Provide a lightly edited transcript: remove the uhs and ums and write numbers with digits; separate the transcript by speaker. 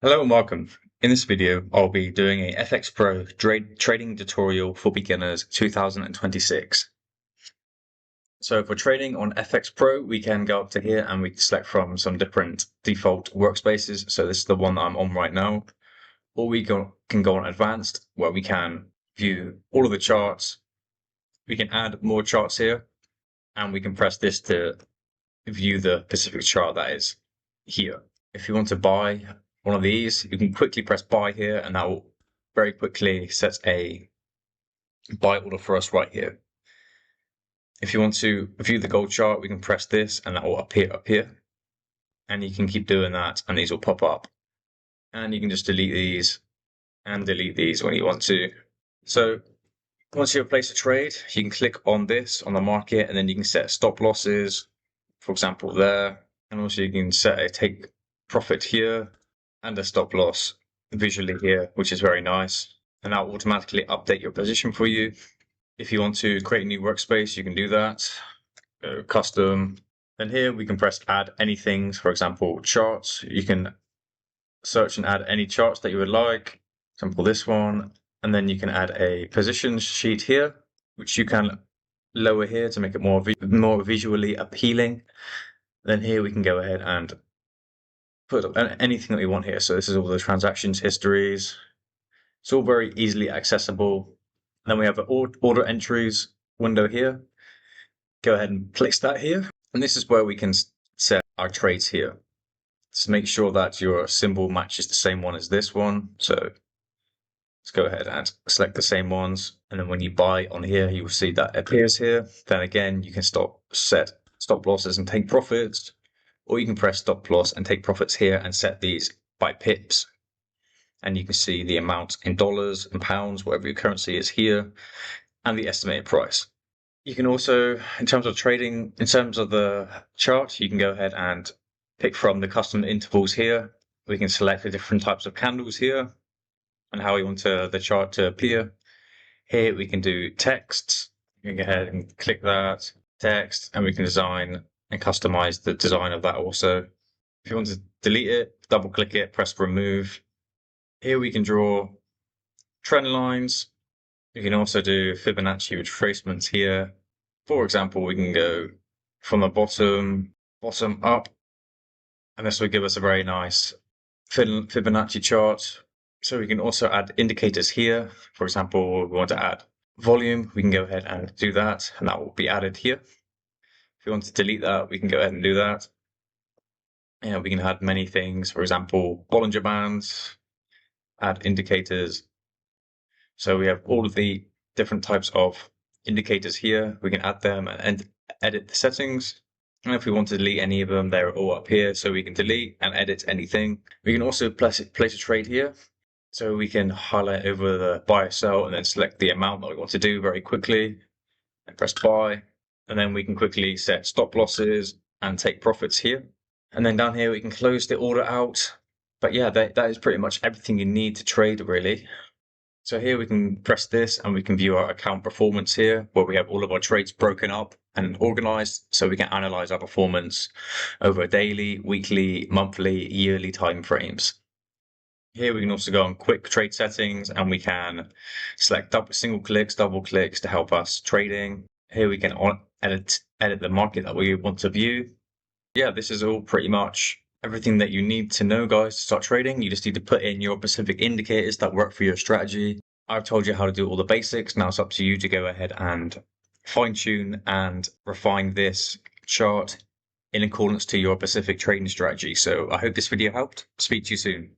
Speaker 1: Hello and welcome. In this video, I'll be doing a Fxpro trading tutorial for beginners 2026. So for trading on Fxpro, we can go up to here and we can select from some different default workspaces. So this is the one that I'm on right now. Or can go on advanced, where we can view all of the charts. We can add more charts here, and we can press this to view the specific chart that is here. If you want to buy one of these, you can quickly press buy here, and that will very quickly set a buy order for us right here. If you want to view the gold chart, we can press this and that will appear up here. And you can keep doing that and these will pop up. And you can just delete these and delete these when you want to. So once you've placed a trade, you can click on this on the market and then you can set stop losses, for example, there. And also you can set a take profit here and a stop loss visually here, which is very nice. And that will automatically update your position for you. If you want to create a new workspace, you can do that. Go custom. Then here we can press add anything, for example, charts. You can search and add any charts that you would like. For example, this one. And then you can add a position sheet here, which you can lower here to make it more visually appealing. Then here we can go ahead and put anything that we want here. So this is all the transactions histories. It's all very easily accessible. Then we have an order entries window here. Go ahead and place that here. And this is where we can set our trades here. Just make sure that your symbol matches the same one as this one. So let's go ahead and select the same ones. And then when you buy on here, you will see that appears here. Then again, you can set stop losses and take profits, or you can press stop loss and take profits here and set these by pips. And you can see the amount in dollars and pounds, whatever your currency is here, and the estimated price. You can also, in terms of trading, in terms of the chart, you can go ahead and pick from the custom intervals here. We can select the different types of candles here and how we want the chart to appear. Here we can do texts. You can go ahead and click that text, and we can design and customize the design of that also. If you want to delete it, double click it, press remove. Here we can draw trend lines. You can also do Fibonacci retracements here. For example, we can go from the bottom up, and this will give us a very nice Fibonacci chart. So we can also add indicators here. For example, we want to add volume, we can go ahead and do that, and that will be added here. If we want to delete that, we can go ahead and do that. And we can add many things, for example, Bollinger Bands, add indicators. So we have all of the different types of indicators here. We can add them and edit the settings. And if we want to delete any of them, they're all up here. So we can delete and edit anything. We can also place a trade here. So we can highlight over the buy or sell and then select the amount that we want to do very quickly and press buy. And then we can quickly set stop losses and take profits here. And then down here, we can close the order out. But yeah, that is pretty much everything you need to trade, really. So here we can press this and we can view our account performance here, where we have all of our trades broken up and organized, so we can analyze our performance over daily, weekly, monthly, yearly time frames. Here we can also go on quick trade settings and we can select single clicks, double clicks to help us trading. Here we can edit the market that we want to view. Yeah, this is all pretty much everything that you need to know, guys, to start trading. You just need to put in your specific indicators that work for your strategy. I've told you how to do all the basics. Now it's up to you to go ahead and fine tune and refine this chart in accordance to your specific trading strategy. So I hope this video helped. Speak to you soon.